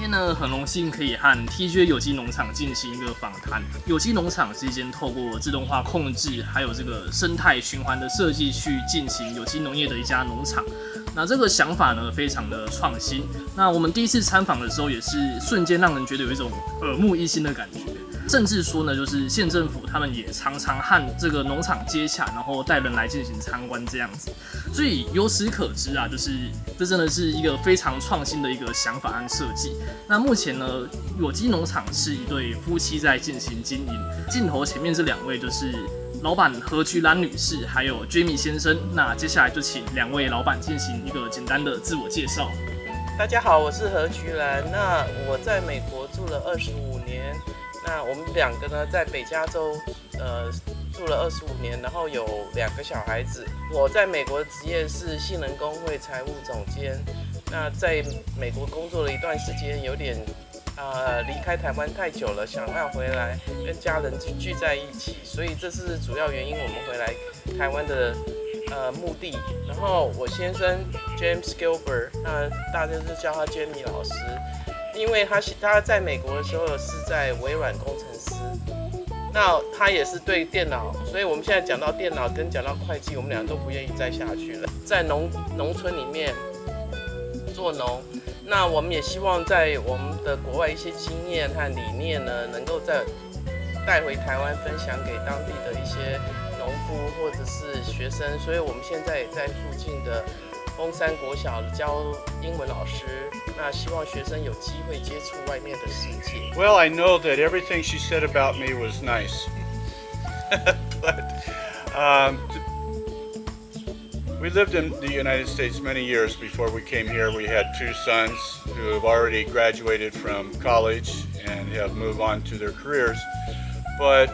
天呢，很荣幸可以和 TJ 有机农场进行一个访谈。有机农场是一间透过自动化控制，还有这个生态循环的设计去进行有机农业的一家农场。那这个想法呢，非常的创新。那我们第一次参访的时候，也是瞬间让人觉得有一种耳目一新的感觉。甚至说呢，就是县政府他们也常常和这个农场接洽，然后带人来进行参观这样子。所以由此可知啊，就是这真的是一个非常创新的一个想法和设计。那目前呢，有机农场是一对夫妻在进行经营。镜头前面这两位就是老板何菊兰女士，还有 James 先生。那接下来就请两位老板进行一个简单的自我介绍。大家好，我是何菊兰。那我在美国住了25年。那我们两个呢，在北加州住了25年，然后有2个小孩子。我在美国的职业是信能工会财务总监。那在美国工作了一段时间，有点离开台湾太久了，想要回来跟家人聚在一起，所以这是主要原因，我们回来台湾的目的。然后我先生 James Gilbert， 那大家就叫他 James 老师。因为他在美国的时候是在微软工程师，那他也是对电脑，所以我们现在讲到电脑跟讲到会计，我们俩都不愿意再下去了。在农村里面做农，那我们也希望在我们的国外一些经验和理念呢，能够再带回台湾分享给当地的一些农夫或者是学生，所以我们现在也在附近的峰山国小教英文老师，那希望学生有机会接触外面的世界。Well, I know that everything she said about me was nice, but we lived in the United States many years before we came here. We had 2 sons who have already graduated from college and have moved on to their careers, but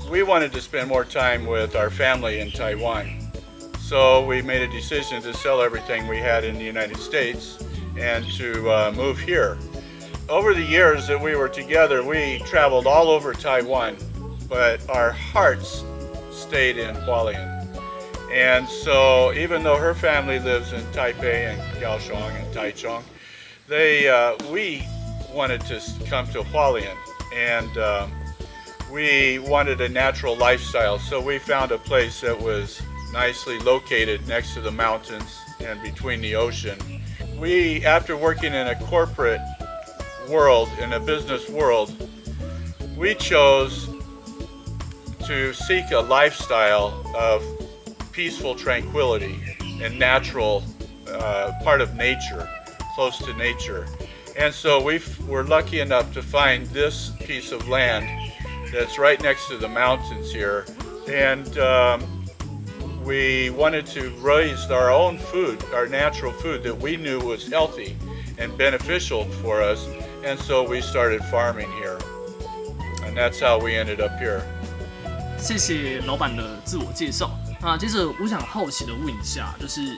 we wanted to spend more time with our family in Taiwan.So we made a decision to sell everything we had in the United States and to move here. Over the years that we were together, we traveled all over Taiwan, but our hearts stayed in Hualien. And so even though her family lives in Taipei and Kaohsiung and Taichung, we wanted to come to Hualien, and we wanted a natural lifestyle. So we found a place that was nicely located next to the mountains and between the ocean. We, after working in a corporate world, in a business world, we chose to seek a lifestyle of peaceful tranquility and natural, part of nature, close to nature. And so we were lucky enough to find this piece of land that's right next to the mountains here. And we wanted to raise our own food, our natural food that we knew was healthy and beneficial for us, and so we started farming here, and that's how we ended up here. 谢谢老板的自我介绍。那接着我想好奇的问一下，就是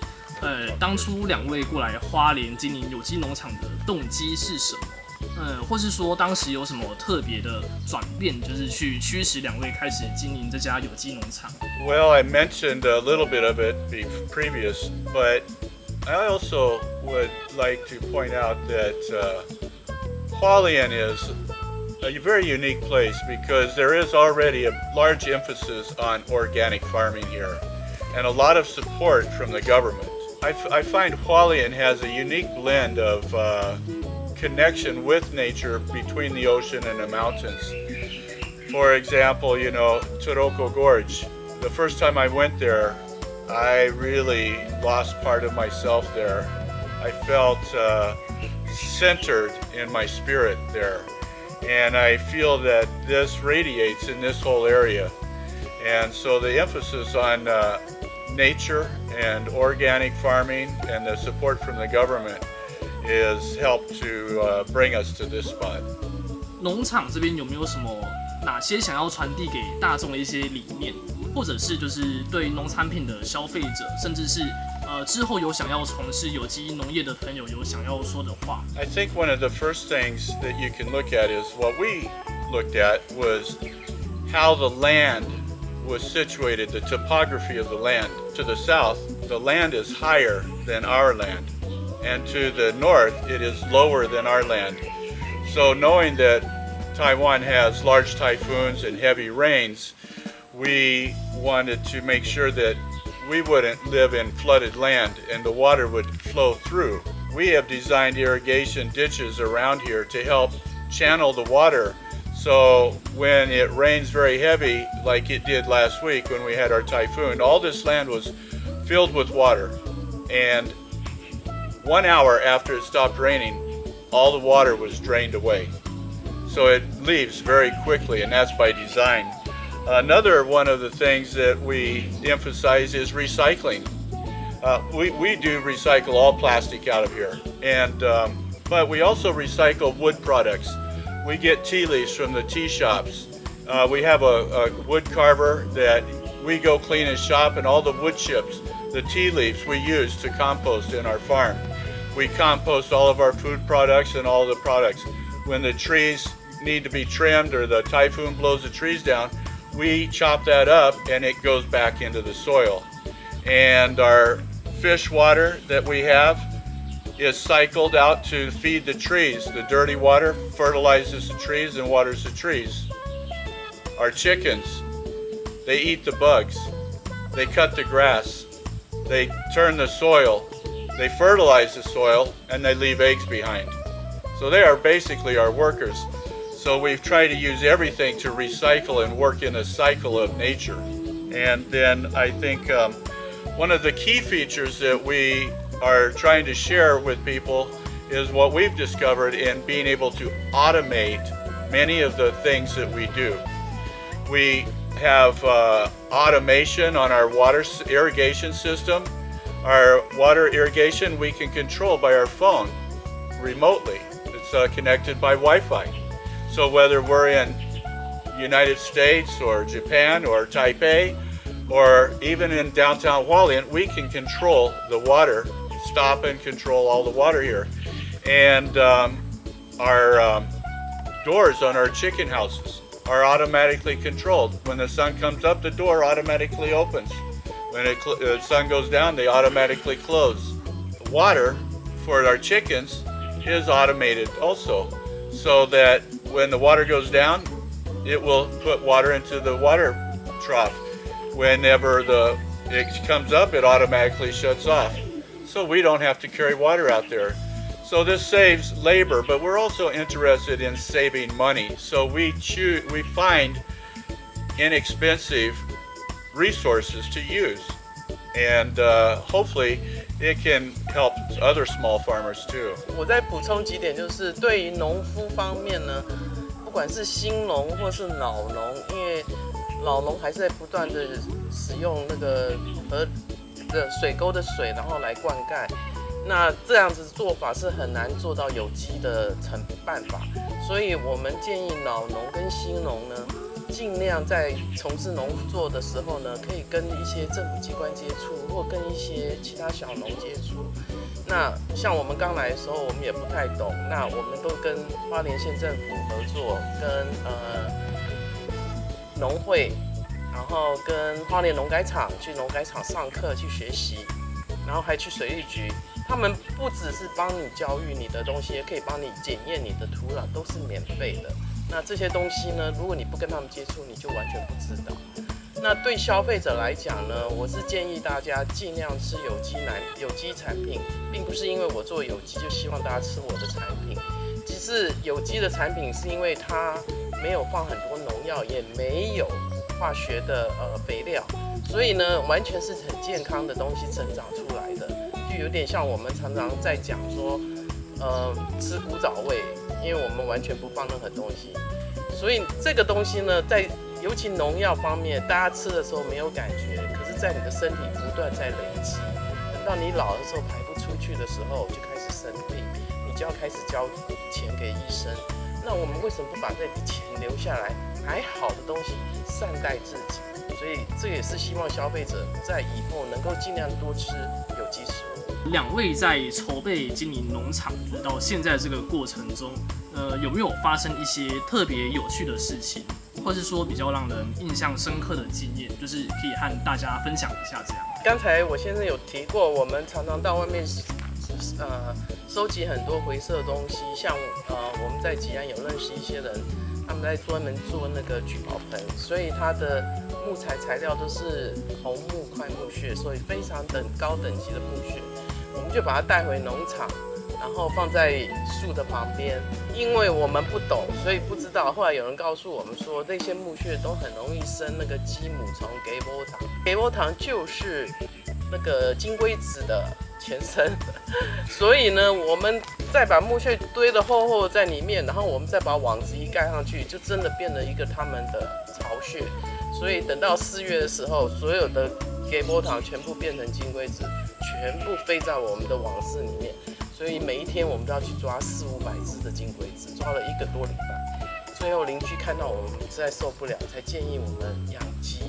当初两位过来花莲经营有机农场的动机是什么？或是说当时有什么特别的转变，就是去驱使两位开始经营这家有机农场？ Well, I mentioned a little bit of it previous, but I also would like to point out that Hualien is a very unique place because there is already a large emphasis on organic farming here and a lot of support from the government. I find Hualien has a unique blend of connection with nature between the ocean and the mountains. For example, you know, Toroko Gorge. The first time I went there, I really lost part of myself there. I felt centered in my spirit there. And I feel that this radiates in this whole area. And so the emphasis on nature and organic farming and the support from the government is helped to bring us to this spot. 农场这边有没有什么哪些想要传递给大众的一些理念，或者是就是对农产品的消费者，甚至是之后有想要从事有机农业的朋友有想要说的话？ I think one of the first things that you can look at is what we looked at was how the land was situated, the topography of the land. To the south, the land is higher than our land. and to the north it is lower than our land. So knowing that Taiwan has large typhoons and heavy rains, we wanted to make sure that we wouldn't live in flooded land and the water would flow through. We have designed irrigation ditches around here to help channel the water, so when it rains very heavy, like it did last week when we had our typhoon, all this land was filled with water, and 1 hour after it stopped raining, all the water was drained away. So it leaves very quickly, and that's by design. Another one of the things that we emphasize is recycling. We do recycle all plastic out of here, and but we also recycle wood products. We get tea leaves from the tea shops. We have a wood carver that we go clean his shop, and all the wood chips, the tea leaves, we use to compost in our farm. We compost all of our food products and all the products. When the trees need to be trimmed or the typhoon blows the trees down, we chop that up and it goes back into the soil. And our fish water that we have is cycled out to feed the trees. The dirty water fertilizes the trees and waters the trees. Our chickens, they eat the bugs, they cut the grass, they turn the soil, they fertilize the soil, and they leave eggs behind. So they are basically our workers. So we've tried to use everything to recycle and work in a cycle of nature. And then I think one of the key features that we are trying to share with people is what we've discovered in being able to automate many of the things that we do. We have automation on our water irrigation system. Our water irrigation we can control by our phone remotely. It's connected by Wi-Fi. So whether we're in United States or Japan or Taipei or even in downtown Hualien, we can control the water, stop and control all the water here. And our doors on our chicken houses are automatically controlled. When the sun comes up, the door automatically opens. When the sun goes down, they automatically close. The water for our chickens is automated also, so that when the water goes down, it will put water into the water trough. Whenever it comes up, it automatically shuts off. So we don't have to carry water out there. So this saves labor, but we're also interested in saving money. So we find inexpensive resources to use, and hopefully it can help other small farmers too. 我再补充几点，就是对于农夫方面呢，不管是新农或是老农，因为老农还是在不断的使用那个水沟的水，然后来灌溉。那这样子做法是很难做到有机的办法，所以我们建议老农跟新农呢，尽量在从事农作的时候呢，可以跟一些政府机关接触，或跟一些其他小农接触。那像我们刚来的时候，我们也不太懂，那我们都跟花莲县政府合作，跟农会，然后跟花莲农改场去农改场上课去学习，然后还去水利局。他们不只是帮你教育你的东西，也可以帮你检验你的土壤，都是免费的。那这些东西呢，如果你不跟他们接触，你就完全不知道。那对消费者来讲呢，我是建议大家尽量吃有机产品，并不是因为我做有机就希望大家吃我的产品。其实有机的产品是因为它没有放很多农药，也没有化学的肥料，所以呢，完全是很健康的东西成长出来的。就有点像我们常常在讲说，吃古早味，因为我们完全不放任何东西，所以这个东西呢，在尤其农药方面，大家吃的时候没有感觉，可是在你的身体不断在累积，等到你老的时候排不出去的时候，就开始生病，你就要开始交钱给医生。那我们为什么不把这笔钱留下来，买好的东西善待自己？所以这也是希望消费者在以后能够尽量多吃有机食物。两位在筹备经营农场到现在这个过程中，有没有发生一些特别有趣的事情，或是说比较让人印象深刻的经验，就是可以和大家分享一下这样？刚才我先生有提过，我们常常到外面收集很多回收的东西，像我们在吉安有认识一些人，他们在专门做那个聚宝盆，所以它的木材材料都是红木块木屑，所以非常高等级的木屑，我们就把它带回农场，然后放在树的旁边。因为我们不懂，所以不知道。后来有人告诉我们说，那些木屑都很容易生那个鸡母虫给波糖，给波糖就是那个金龟子的前身，所以呢，我们再把木屑堆得厚厚在里面，然后我们再把网子一盖上去，就真的变了一个他们的巢穴。所以等到4月的时候，所有的给波糖全部变成金龟子，全部飞在我们的网室里面。所以每一天我们都要去抓400-500只的金龟子，抓了1个多礼拜。最后邻居看到我们实在受不了，才建议我们养鸡。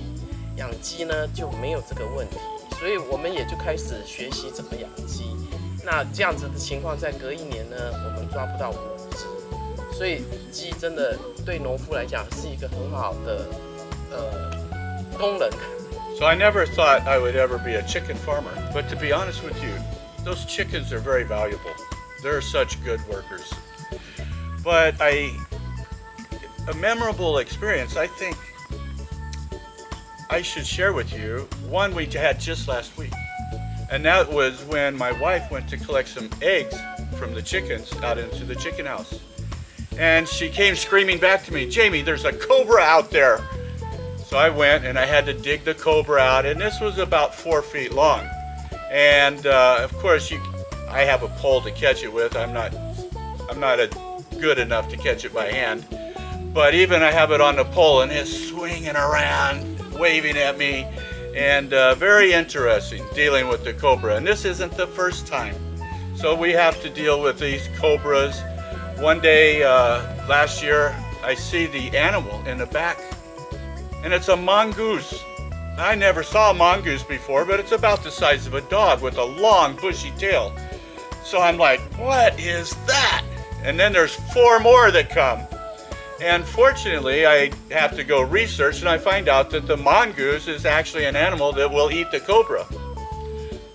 养鸡呢就没有这个问题。所以我们也就开始学习怎么养鸡。那这样子的情况，在隔1年呢，我们抓不到5只。所以鸡真的对农夫来讲是一个很好的功能。So I never thought I would ever be a chicken farmer, but to be honest with you, those chickens are very valuable. They're such good workers. But a memorable experience, I think I should share with you one we had just last week. And that was when my wife went to collect some eggs from the chickens out into the chicken house. And she came screaming back to me, "Jamie, there's a cobra out there." So I went and I had to dig the cobra out, and this was about 4 feet long. And of course, I have a pole to catch it with. I'm not good enough to catch it by hand. But even I have it on the pole, and it's swinging around, waving at me, and very interesting dealing with the cobra. And this isn't the first time. So we have to deal with these cobras. One day last year, I see the animal in the back, and it's a mongoose. I never saw a mongoose before, but it's about the size of a dog with a long bushy tail. So I'm like, what is that? And then there's 4 more that come. And fortunately, I have to go research, and I find out that the mongoose is actually an animal that will eat the cobra.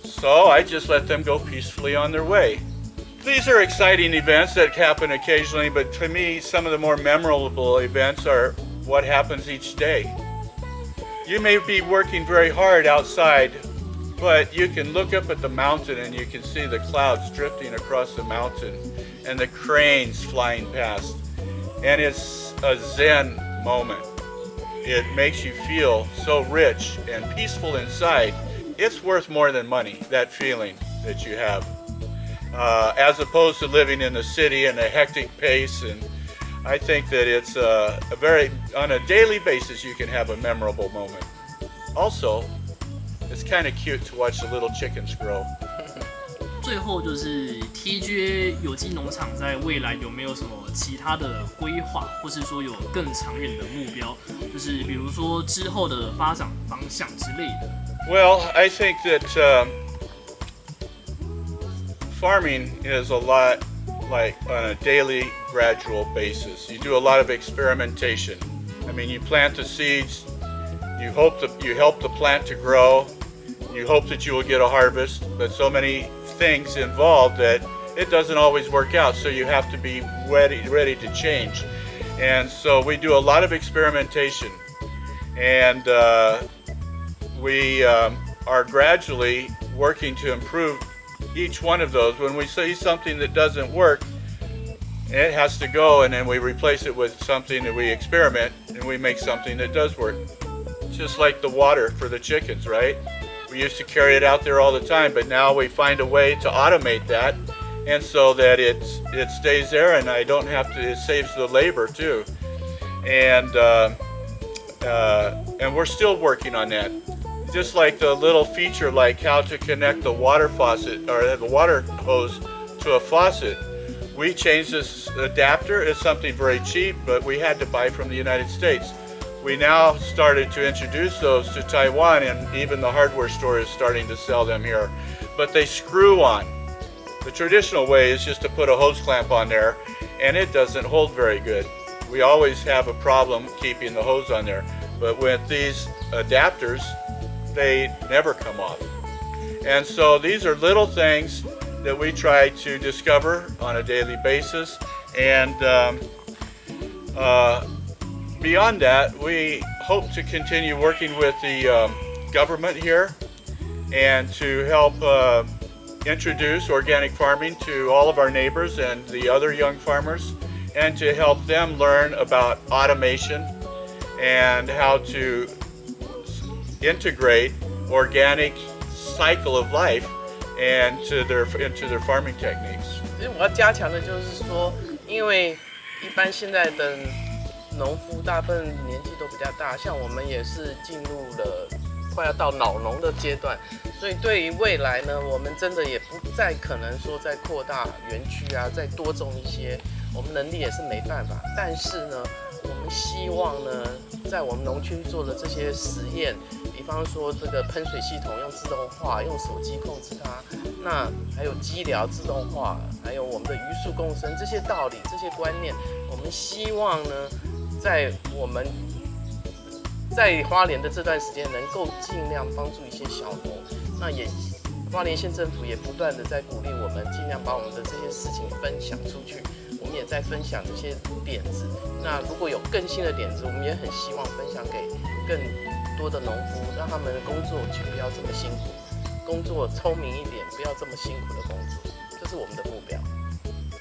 So I just let them go peacefully on their way. These are exciting events that happen occasionally, but to me, some of the more memorable events are what happens each day. You may be working very hard outside, but you can look up at the mountain and you can see the clouds drifting across the mountain and the cranes flying past. And it's a Zen moment. It makes you feel so rich and peaceful inside. It's worth more than money, that feeling that you have. As opposed to living in the city and a hectic pace, and I think that it's on a daily basis you can have a memorable moment. Also, it's kind of cute to watch the little chickens grow. 最后就是 TJ 有机农场在未来有没有什么其他的规划，或是说有更长远的目标，就是比如说之后的发展方向之类的。Well, I think that farming is a lot like on a daily, gradual basis. You do a lot of experimentation. I mean, you plant the seeds, you help the plant to grow, you hope that you will get a harvest, but so many things involved that it doesn't always work out, so you have to be ready to change. And so we do a lot of experimentation, and we are gradually working to improve each one of those. When we see something that doesn't work, it has to go, and then we replace it with something that we experiment, and we make something that does work. Just like the water for the chickens, right? We used to carry it out there all the time, but now we find a way to automate that, and so that it stays there, and I don't have to. It saves the labor too, and we're still working on that. Just like the little feature, like how to connect the water faucet or the water hose to a faucet. We changed this adapter. It's something very cheap, but we had to buy from the United States. We now started to introduce those to Taiwan, and even the hardware store is starting to sell them here. But they screw on. The traditional way is just to put a hose clamp on there, and it doesn't hold very good. We always have a problem keeping the hose on there. But with these adapters, they never come off. And so these are little things that we try to discover on a daily basis. And beyond that, we hope to continue working with the government here and to help introduce organic farming to all of our neighbors and the other young farmers, and to help them learn about automation and how to integrate organic cycle of life and into their farming techniques. 其实我要加强的就是说，因为一般现在的农夫大部分年纪都比较大，像我们也是进入了快要到老农的阶段，所以对于未来呢，我们真的也不再可能说再扩大园区啊，再多种一些，我们能力也是没办法。但是呢，我们希望呢，在我们农区做的这些实验，比方说这个喷水系统用自动化，用手机控制它，那还有机疗自动化，还有我们的鱼树共生这些道理、这些观念，我们希望呢，在我们在花莲的这段时间，能够尽量帮助一些小农。那也花莲县政府也不断的在鼓励我们，尽量把我们的这些事情分享出去。我们也在分享这些点子。那如果有更新的点子，我们也很希望分享给更多的农夫，让他们的工作就不要这么辛苦，工作聪明一点，不要这么辛苦的工作，这是我们的目标。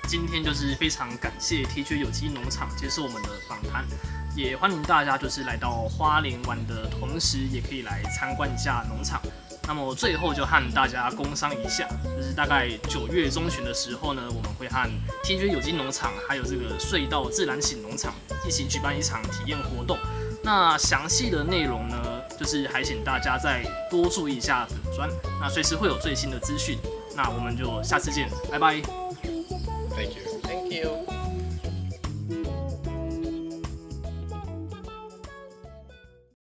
今天就是非常感谢 TJ 有机农场接受我们的访谈，也欢迎大家就是来到花莲玩的同时，也可以来参观一下农场。那么最后就和大家工商一下，就是大概9月中旬的时候呢，我们会和 TJ 有机农场还有这个隧道自然醒农场一起举办一场体验活动。那详细的内容呢，就是还请大家再多注意一下粉专，那随时会有最新的资讯。那我们就下次见，拜拜。